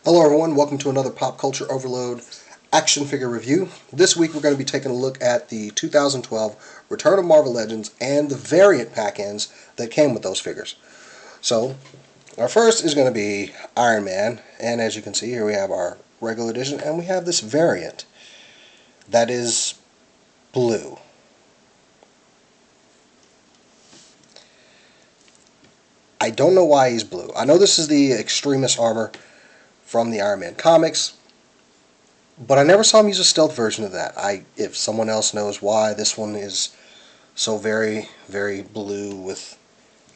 Hello everyone, welcome to another Pop Culture Overload action figure review. This week we're going to be taking a look at the 2012 Return of Marvel Legends and the variant pack-ins that came with those figures. So, our first is going to be Iron Man, and as you can see here we have our regular edition and we have this variant that is blue. I don't know why he's blue. I know this is the Extremis armor from the Iron Man comics, but I never saw him use a stealth version of that. If someone else knows why this one is so very, very blue with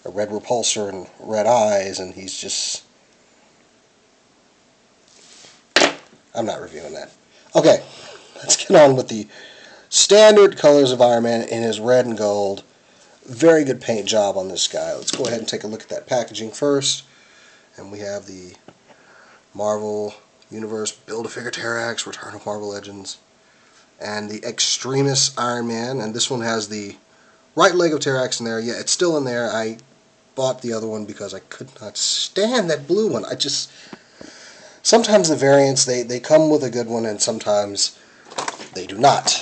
a red repulsor and red eyes, and he's just... I'm not reviewing that. Okay, let's get on with the standard colors of Iron Man in his red and gold. Very good paint job on this guy. Let's go ahead and take a look at that packaging first. And we have the Marvel Universe Build-A-Figure Terrax, Return of Marvel Legends, and the Extremis Iron Man. And this one has the right leg of Terrax in there. Yeah, it's still in there. I bought the other one because I could not stand that blue one. Sometimes the variants, they come with a good one, and sometimes they do not.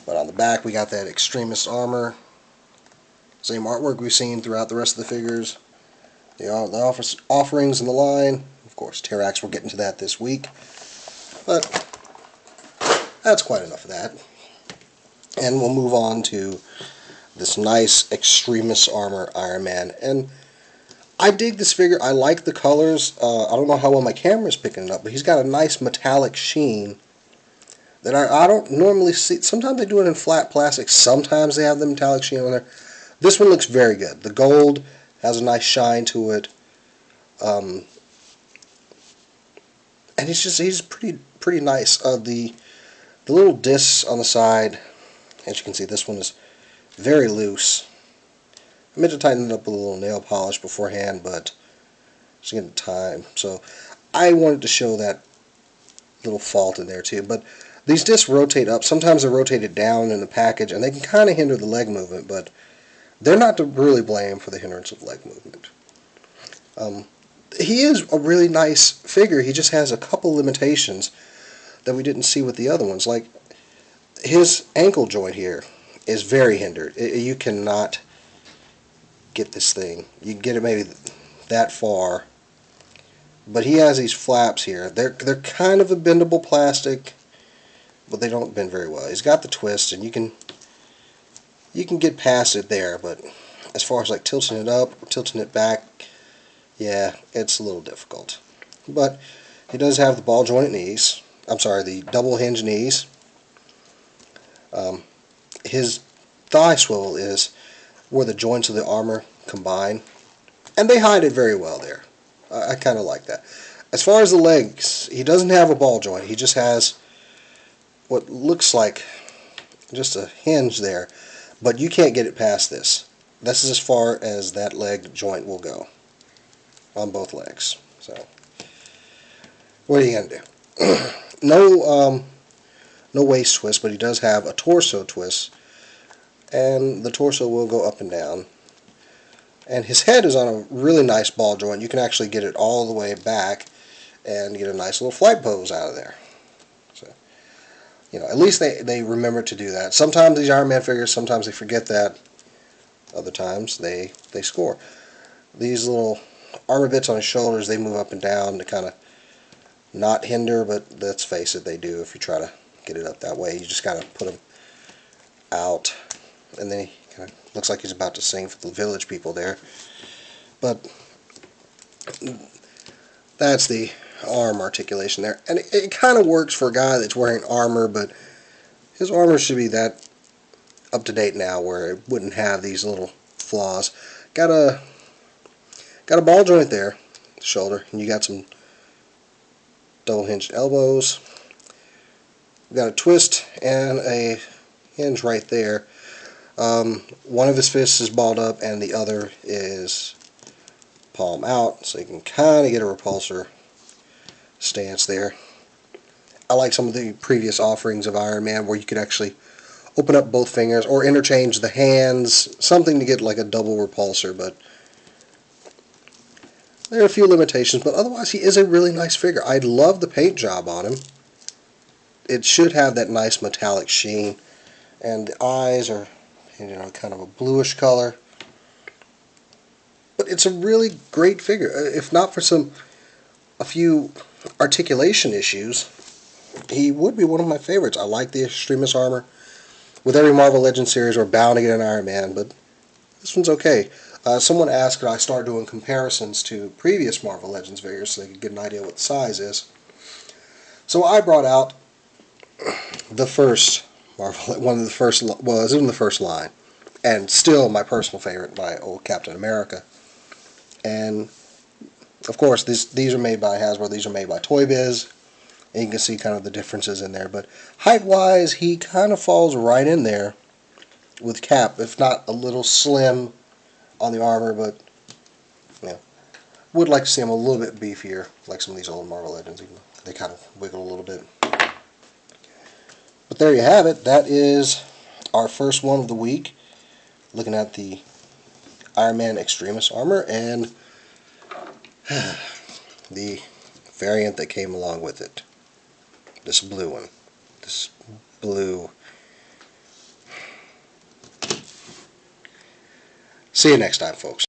But on the back, we got that Extremis armor. Same artwork we've seen throughout the rest of the figures. The offerings in the line. Of course, Terrax, we'll get into that this week. But that's quite enough of that. And we'll move on to this nice Extremis armor Iron Man. And I dig this figure. I like the colors. I don't know how well my camera's picking it up, but he's got a nice metallic sheen that I don't normally see. Sometimes they do it in flat plastic. Sometimes they have the metallic sheen on there. This one looks very good. The gold has a nice shine to it. And he's pretty nice. The little discs on the side, as you can see, this one is very loose. I meant to tighten it up with a little nail polish beforehand, but just getting time. So I wanted to show that little fault in there too. But these discs rotate up. Sometimes they're rotated down in the package, and they can kind of hinder the leg movement, but they're not to really blame for the hindrance of leg movement. He is a really nice figure. He just has a couple limitations that we didn't see with the other ones. Like, his ankle joint here is very hindered. You cannot get this thing. You can get it maybe that far, but he has these flaps here. They're kind of a bendable plastic, but they don't bend very well. He's got the twist, and you can get past it there, but as far as like tilting it up or tilting it back, yeah, it's a little difficult. But he does have the ball joint knees. I'm sorry, the double hinge knees. His thigh swivel is where the joints of the armor combine, and they hide it very well there. I kind of like that. As far as the legs, he doesn't have a ball joint. He just has what looks like just a hinge there, but you can't get it past this. This is as far as that leg joint will go on both legs. So what are you gonna do? No waist twist, but he does have a torso twist, and the torso will go up and down. And his head is on a really nice ball joint. You can actually get it all the way back and get a nice little flight pose out of there. So, at least they remember to do that. Sometimes these Iron Man figures, sometimes they forget that. Other times they score. These little armor bits on his shoulders, they move up and down to kind of not hinder, but let's face it, they do if you try to get it up that way. You just got to put them out, and then he kind of looks like he's about to sing for the village people there. But that's the arm articulation there, and it kind of works for a guy that's wearing armor, but his armor should be that up to date now where it wouldn't have these little flaws. Got a ball joint there, the shoulder, and you got some double hinged elbows. We got a twist and a hinge right there. One of his fists is balled up and the other is palm out, so you can kind of get a repulsor stance there. I like some of the previous offerings of Iron Man where you could actually open up both fingers or interchange the hands, something to get like a double repulsor, but There are a few limitations, but otherwise he is a really nice figure. I love the paint job on him. It should have that nice metallic sheen, and the eyes are, kind of a bluish color. But it's a really great figure. If not for a few articulation issues, he would be one of my favorites. I like the Extremis armor. With every Marvel Legends series, we're bound to get an Iron Man, but this one's okay. Someone asked could I start doing comparisons to previous Marvel Legends figures so they could get an idea what the size is. So I brought out the first Marvel, one of the first, well, it was in the first line, and still my personal favorite by old Captain America. And of course, these are made by Hasbro. These are made by Toy Biz. And you can see kind of the differences in there. But height-wise, he kind of falls right in there with Cap, if not a little slim on the armor, but would like to see him a little bit beefier, like some of these old Marvel Legends. Even they kind of wiggle a little bit. But there you have it. That is our first one of the week, looking at the Iron Man Extremis armor and the variant that came along with it. This blue one. This blue. See you next time, folks.